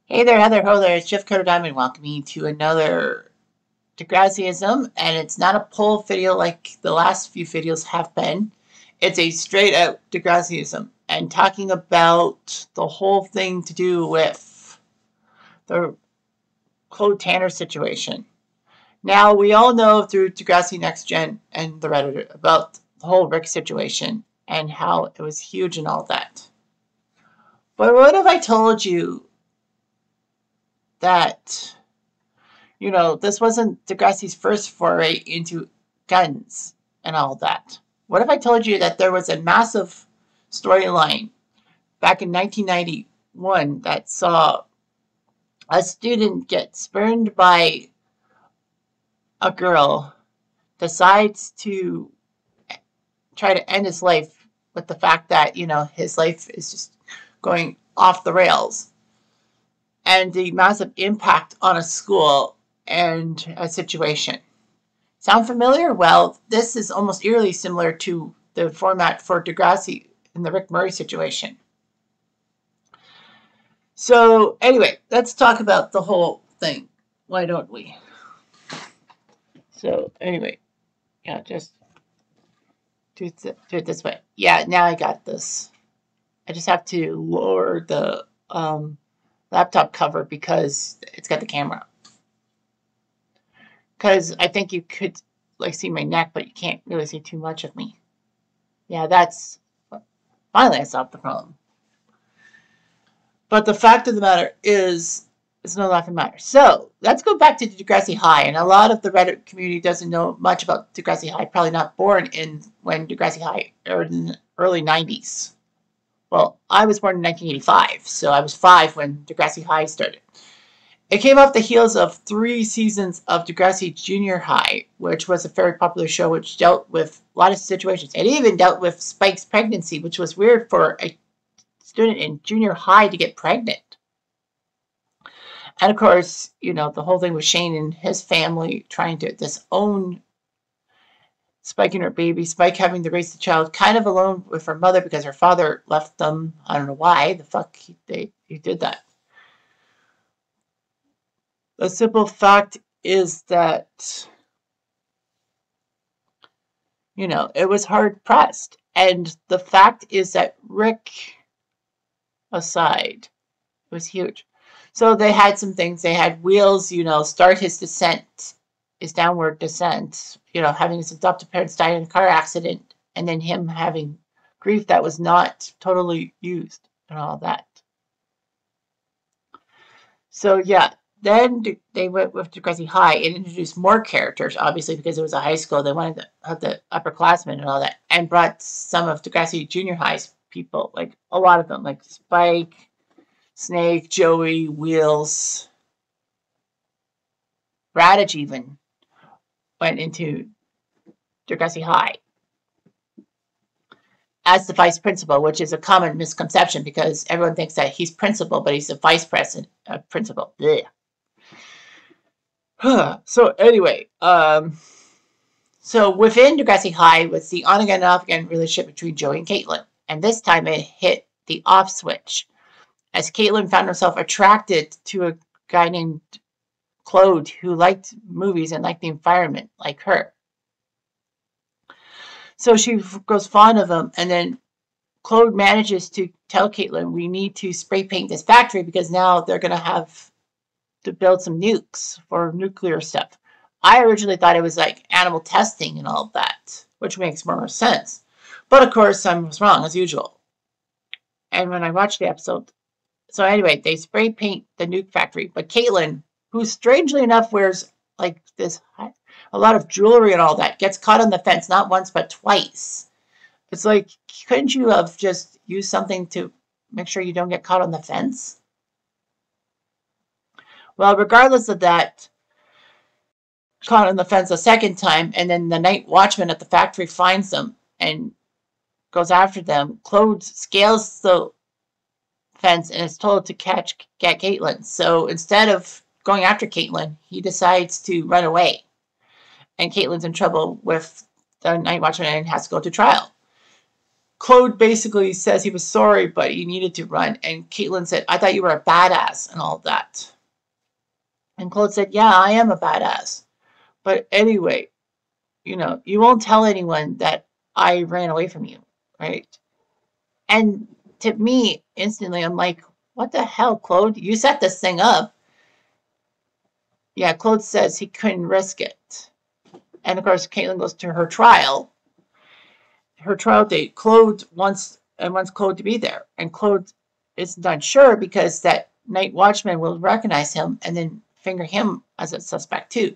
Hey there, Heather. Ho there. It's Jeff Coder Diamond welcoming you to another Degrassism, and it's not a poll video like the last few videos have been. It's a straight out Degrassism and talking about the whole thing to do with the Claude Tanner situation. Now, we all know through Degrassi Next Gen and the Reddit about the whole Rick situation and how it was huge and all that. But what if I told you that this wasn't Degrassi's first foray into guns and all that? What if I told you that there was a massive storyline back in 1991 that saw a student get spurned by a girl, decides to try to end his life with the fact that, his life is just going off the rails, and the massive impact on a school and a situation. Sound familiar? Well, this is almost eerily similar to the format for Degrassi in the Rick Murray situation. So anyway, let's talk about the whole thing. Why don't we? So anyway, yeah, just do it this way. Yeah, now I got this. I just have to lower the laptop cover because it's got the camera. Because I think you could see my neck, but you can't really see too much of me. Yeah, that's finally I solved the problem. But the fact of the matter is, it's no laughing matter. So let's go back to Degrassi High, and a lot of the Reddit community doesn't know much about Degrassi High. Probably not born when Degrassi High aired in the early '90s. Well, I was born in 1985, so I was 5 when Degrassi High started. It came off the heels of 3 seasons of Degrassi Junior High, which was a very popular show which dealt with a lot of situations. It even dealt with Spike's pregnancy, which was weird for a student in junior high to get pregnant. And of course, the whole thing with Shane and his family trying to disown Spike and her baby, Spike having to raise the child kind of alone with her mother because her father left them. I don't know why the fuck he did that. The simple fact is that, it was hard pressed. And the fact is that Rick aside, it was huge. So they had some things. They had Wheels, start his descent, his downward descent, having his adoptive parents die in a car accident, and then him having grief that was not totally used and all that. So yeah, then they went with Degrassi High and introduced more characters, obviously because it was a high school. They wanted to have the upperclassmen and all that, and brought some of Degrassi Junior High's people, like a lot of them, like Spike, Snake, Joey, Wheels, Radish even went into Degrassi High as the vice principal, which is a common misconception because everyone thinks that he's principal, but he's the vice president principal. Blech. So anyway, so within Degrassi High was the on-again, off-again relationship between Joey and Caitlin, and this time it hit the off switch as Caitlin found herself attracted to a guy named Claude who liked movies and liked the environment like her. So she grows fond of him, and then Claude manages to tell Caitlin, we need to spray paint this factory because now they're going to have to build some nukes for nuclear stuff. I originally thought it was like animal testing and all that, which makes more sense. But of course, I was wrong as usual. And when I watched the episode, so anyway, they spray paint the nuke factory, but Caitlin, who strangely enough wears like this a lot of jewelry and all that, gets caught on the fence not once but twice. It's like, couldn't you have just used something to make sure you don't get caught on the fence? Well, regardless of that, caught on the fence a second time, and then the night watchman at the factory finds them and goes after them. Claude scales the fence and is told to get Caitlin. So instead of going after Caitlin, he decides to run away. And Caitlin's in trouble with the night watchman and has to go to trial. Claude basically says he was sorry, but he needed to run. And Caitlin said, I thought you were a badass and all that. And Claude said, yeah, I am a badass. But anyway, you won't tell anyone that I ran away from you, right? And to me, instantly, I'm like, what the hell, Claude? You set this thing up. Yeah, Claude says he couldn't risk it. And of course, Caitlin goes to her trial. Her trial date. Claude wants Claude to be there. And Claude is not sure because that night watchman will recognize him and then finger him as a suspect too.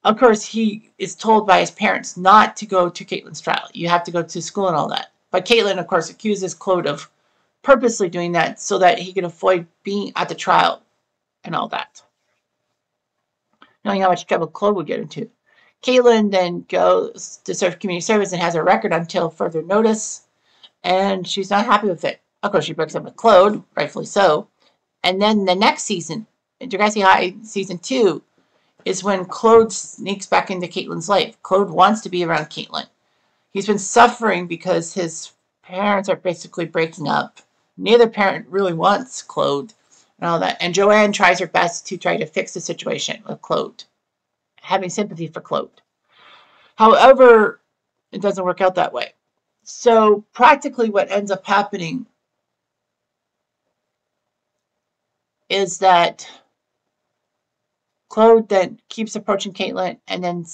Of course, he is told by his parents not to go to Caitlin's trial. You have to go to school and all that. But Caitlin, of course, accuses Claude of purposely doing that so that he can avoid being at the trial and all that. Knowing how much trouble Claude would get into. Caitlin then goes to serve community service and has a record until further notice. And she's not happy with it. Of course, she breaks up with Claude, rightfully so. And then the next season, Degrassi High season 2, is when Claude sneaks back into Caitlin's life. Claude wants to be around Caitlin. He's been suffering because his parents are basically breaking up. Neither parent really wants Claude and all that. And Joanne tries her best to try to fix the situation with Claude, having sympathy for Claude. However, it doesn't work out that way. So practically what ends up happening is that Claude then keeps approaching Caitlin and then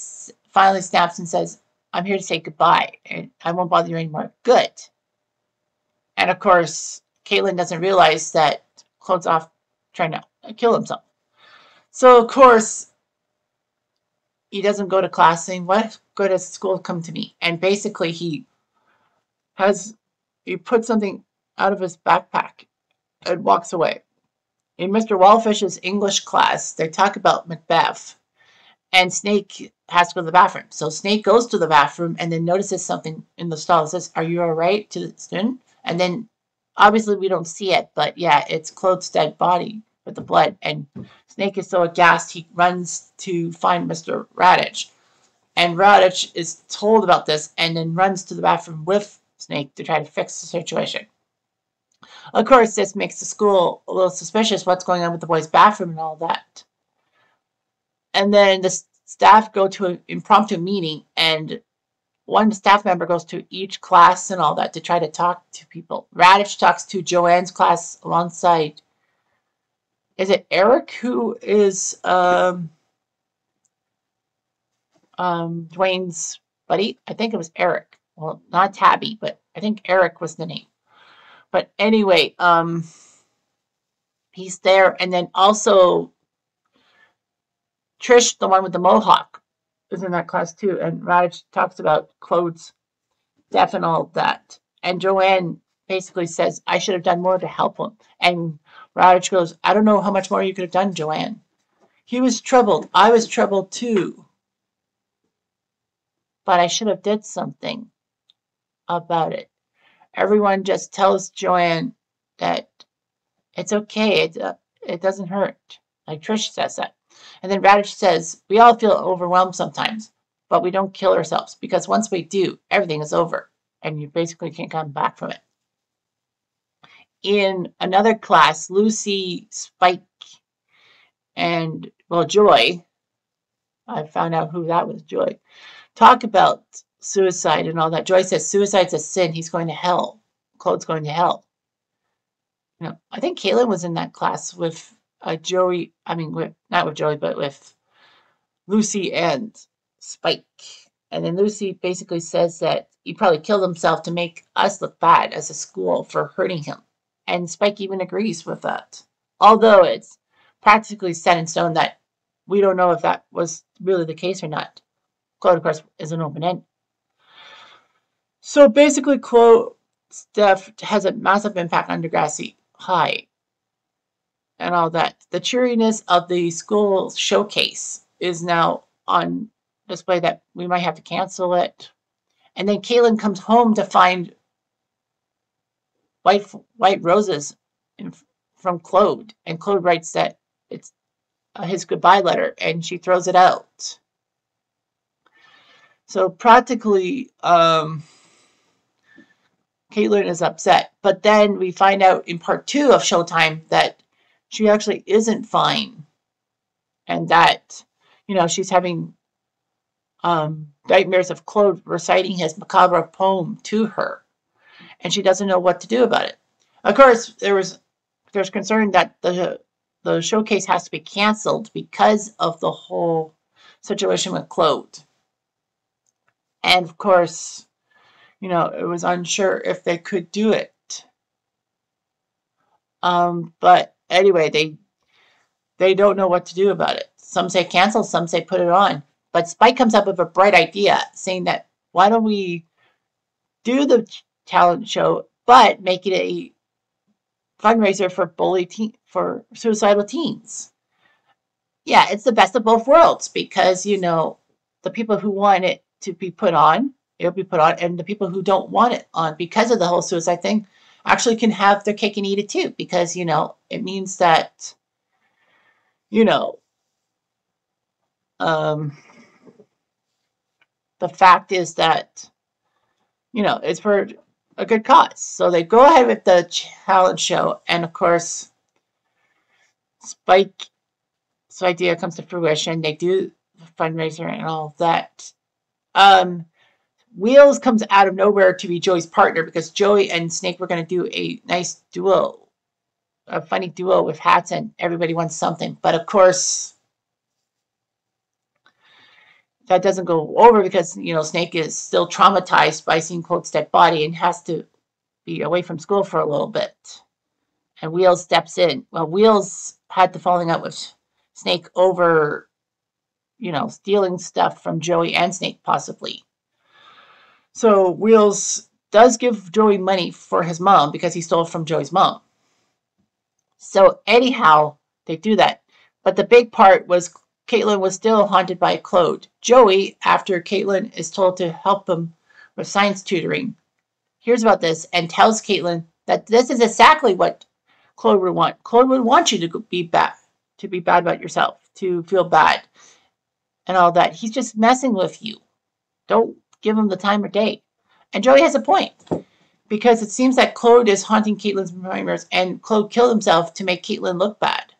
finally snaps and says, I'm here to say goodbye and I won't bother you anymore. Good. And of course, Caitlin doesn't realize that Claude's off trying to kill himself. So of course, he doesn't go to class saying, what good has school come to me? And basically he puts something out of his backpack and walks away. In Mr. Wallfish's English class, they talk about Macbeth, and Snake has to go to the bathroom. So Snake goes to the bathroom and then notices something in the stall. It says, are you all right, to the student? And then, obviously, we don't see it, but yeah, it's Claude's dead body with the blood. And Snake is so aghast, he runs to find Mr. Raditch. And Raditch is told about this and then runs to the bathroom with Snake to try to fix the situation. Of course, this makes the school a little suspicious what's going on with the boys' bathroom and all that. And then the staff go to an impromptu meeting, and one staff member goes to each class and all that to try to talk to people. Raditch talks to Joanne's class alongside, is it Eric, who is Dwayne's buddy? I think it was Eric. Well, not Tabby, but I think Eric was the name. But anyway, he's there. And then also Trish, the one with the mohawk, is in that class too. And Raditch talks about Claude's death and all that. And Joanne basically says, I should have done more to help him. And Raditch goes, I don't know how much more you could have done, Joanne. He was troubled. I was troubled too. But I should have did something about it. Everyone just tells Joanne that it's okay. It doesn't hurt. Like Trish says that. And then Raditch says, we all feel overwhelmed sometimes, but we don't kill ourselves because once we do, everything is over and you basically can't come back from it. In another class, Lucy, Spike, and, well, Joy, I found out who that was, Joy, talk about suicide and all that. Joy says suicide's a sin. He's going to hell. Claude's going to hell. I think Caitlin was in that class with Joey. I mean, not with Joey, but with Lucy and Spike. And then Lucy basically says that he probably killed himself to make us look bad as a school for hurting him. And Spike even agrees with that. Although it's practically set in stone that we don't know if that was really the case or not. Claude, of course, is an open end. So basically, Claude's death has a massive impact on Degrassi High and all that. The cheeriness of the school showcase is now on display that we might have to cancel it. And then Caitlin comes home to find white roses from Claude. And Claude writes that it's his goodbye letter, and she throws it out. So practically, Caitlin is upset. But then we find out in part 2 of Showtime that she actually isn't fine. And that, she's having nightmares of Claude reciting his macabre poem to her. And she doesn't know what to do about it. Of course, there's concern that the showcase has to be canceled because of the whole situation with Claude. And of course, it was unsure if they could do it. But anyway, they don't know what to do about it. Some say cancel, some say put it on. But Spike comes up with a bright idea, saying that why don't we do the talent show, but make it a fundraiser for suicidal teens. Yeah, it's the best of both worlds because, the people who want it to be put on, it'll be put on, and the people who don't want it on because of the whole suicide thing actually can have their cake and eat it too because, it means that, the fact is that, it's for a good cause. So they go ahead with the talent show, and of course, Spike's idea comes to fruition. They do the fundraiser and all that. Wheels comes out of nowhere to be Joey's partner because Joey and Snake were going to do a nice duo, a funny duo with hats, and everybody wants something. But of course, that doesn't go over because, Snake is still traumatized by seeing Claude's dead body and has to be away from school for a little bit. And Wheels steps in. Well, Wheels had the falling out with Snake over, stealing stuff from Joey and Snake, possibly. So Wheels does give Joey money for his mom because he stole from Joey's mom. So anyhow, they do that. But the big part was Caitlin was still haunted by Claude. Joey, after Caitlin is told to help him with science tutoring, hears about this and tells Caitlin that this is exactly what Claude would want. Claude would want you to be bad about yourself, to feel bad and all that. He's just messing with you. Don't give him the time of day. And Joey has a point because it seems that Claude is haunting Caitlin's nightmares and Claude killed himself to make Caitlin look bad.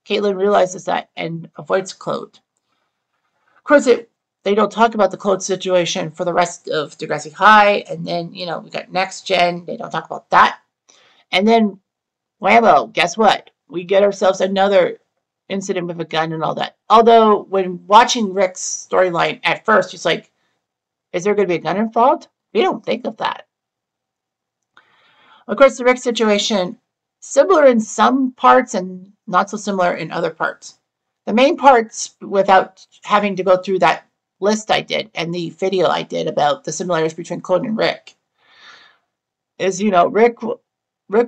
Caitlin realizes that and avoids Claude. Of course, they don't talk about the Claude situation for the rest of Degrassi High. And then, we got Next Gen. They don't talk about that. And then, whammo, guess what? We get ourselves another incident with a gun and all that. Although, when watching Rick's storyline, at first, it's like, is there going to be a gun involved? We don't think of that. Of course, the Rick situation, similar in some parts and not so similar in other parts. The main parts, without having to go through that list I did and the video I did about the similarities between Claude and Rick, is, Rick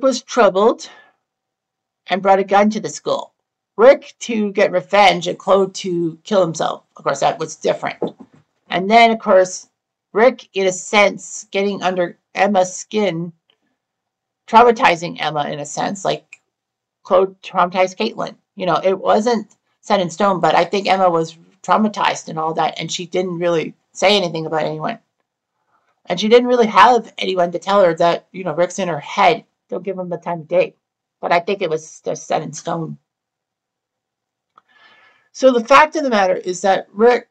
was troubled and brought a gun to the school. Rick to get revenge and Claude to kill himself. Of course, that was different. And then, of course, Rick, in a sense, getting under Emma's skin, traumatizing Emma in a sense, like Claude traumatized Caitlin. It wasn't set in stone, but I think Emma was traumatized and all that, and she didn't really say anything about anyone. And she didn't really have anyone to tell her that, Rick's in her head. Don't give him the time of day. But I think it was just set in stone. So the fact of the matter is that Rick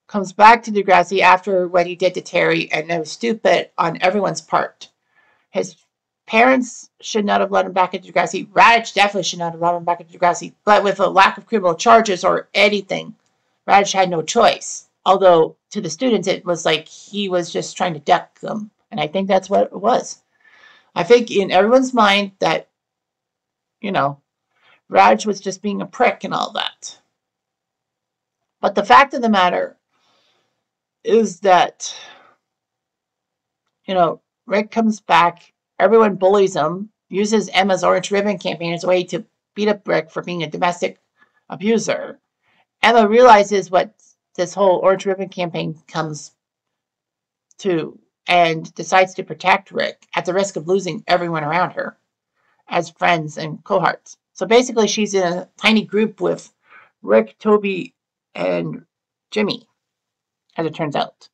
comes back to Degrassi after what he did to Terry, and it was stupid on everyone's part. His parents should not have let him back into Degrassi. Radish definitely should not have let him back into Degrassi. But with a lack of criminal charges or anything, Radish had no choice. Although, to the students, it was like he was just trying to duck them. And I think that's what it was. I think in everyone's mind that, Radish was just being a prick and all that. But the fact of the matter is that, Rick comes back. Everyone bullies him, uses Emma's Orange Ribbon campaign as a way to beat up Rick for being a domestic abuser. Emma realizes what this whole Orange Ribbon campaign comes to and decides to protect Rick at the risk of losing everyone around her as friends and cohorts. So basically, she's in a tiny group with Rick, Toby, and Jimmy, as it turns out.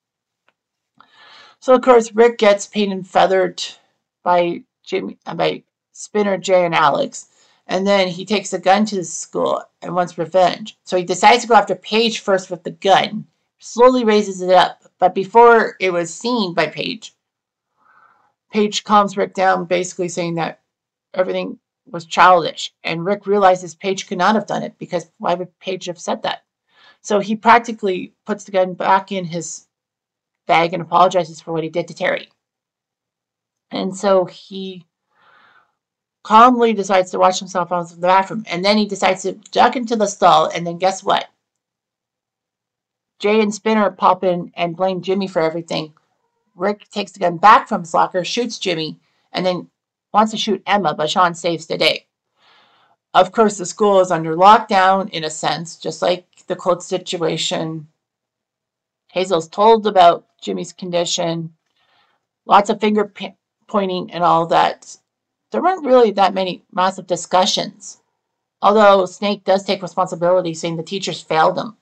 So of course Rick gets painted and feathered by by Spinner, Jay, and Alex. And then he takes a gun to the school and wants revenge. So he decides to go after Paige first with the gun. Slowly raises it up. But before it was seen by Paige, Paige calms Rick down, basically saying that everything was childish. And Rick realizes Paige could not have done it, because why would Paige have said that? So he practically puts the gun back in his bag and apologizes for what he did to Terry. And so he calmly decides to wash himself out of the bathroom. And then he decides to duck into the stall. And then guess what? Jay and Spinner pop in and blame Jimmy for everything. Rick takes the gun back from his locker, shoots Jimmy, and then wants to shoot Emma, but Sean saves the day. Of course, the school is under lockdown, in a sense, just like the clothes situation. Hazel's told about Jimmy's condition. Lots of finger pointing and all that. There weren't really that many massive discussions. Although Snake does take responsibility, saying the teachers failed him.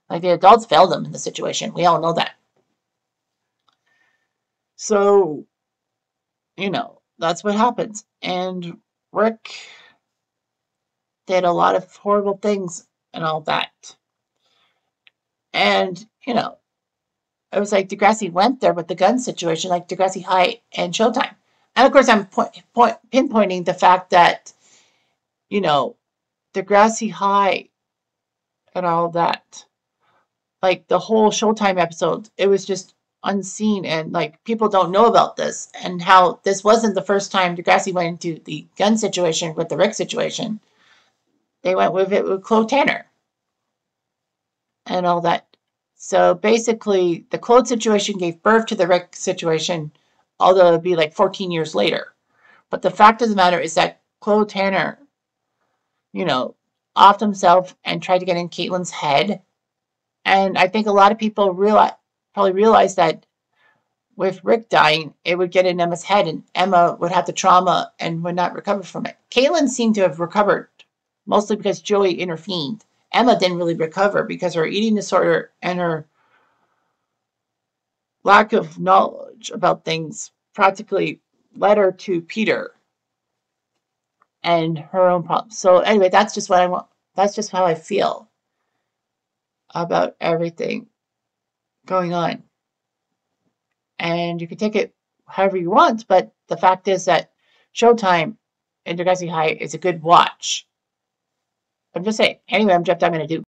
Like the adults failed him in the situation. We all know that. So, that's what happens. And Rick did a lot of horrible things and all that. And, it was like Degrassi went there with the gun situation, like Degrassi High and Showtime. And of course, I'm pinpointing the fact that, Degrassi High and all that, like the whole Showtime episode, it was just unseen, and like people don't know about this, and how this wasn't the first time Degrassi went into the gun situation with the Rick situation. They went with it with Chloe Tanner and all that. So basically, the Chloe situation gave birth to the Rick situation, although it'd be like 14 years later. But the fact of the matter is that Chloe Tanner, offed himself and tried to get in Caitlin's head. And I think a lot of people probably realized that with Rick dying, it would get in Emma's head, and Emma would have the trauma and would not recover from it. Caitlin seemed to have recovered, mostly because Joey intervened. Emma didn't really recover because her eating disorder and her lack of knowledge about things practically led her to Peter and her own problems. So anyway, that's just what I want. That's just how I feel about everything going on. And you can take it however you want, but the fact is that Showtime and Degrassi High is a good watch. I'm just saying. Anyway, I'm Jeff. I'm going to do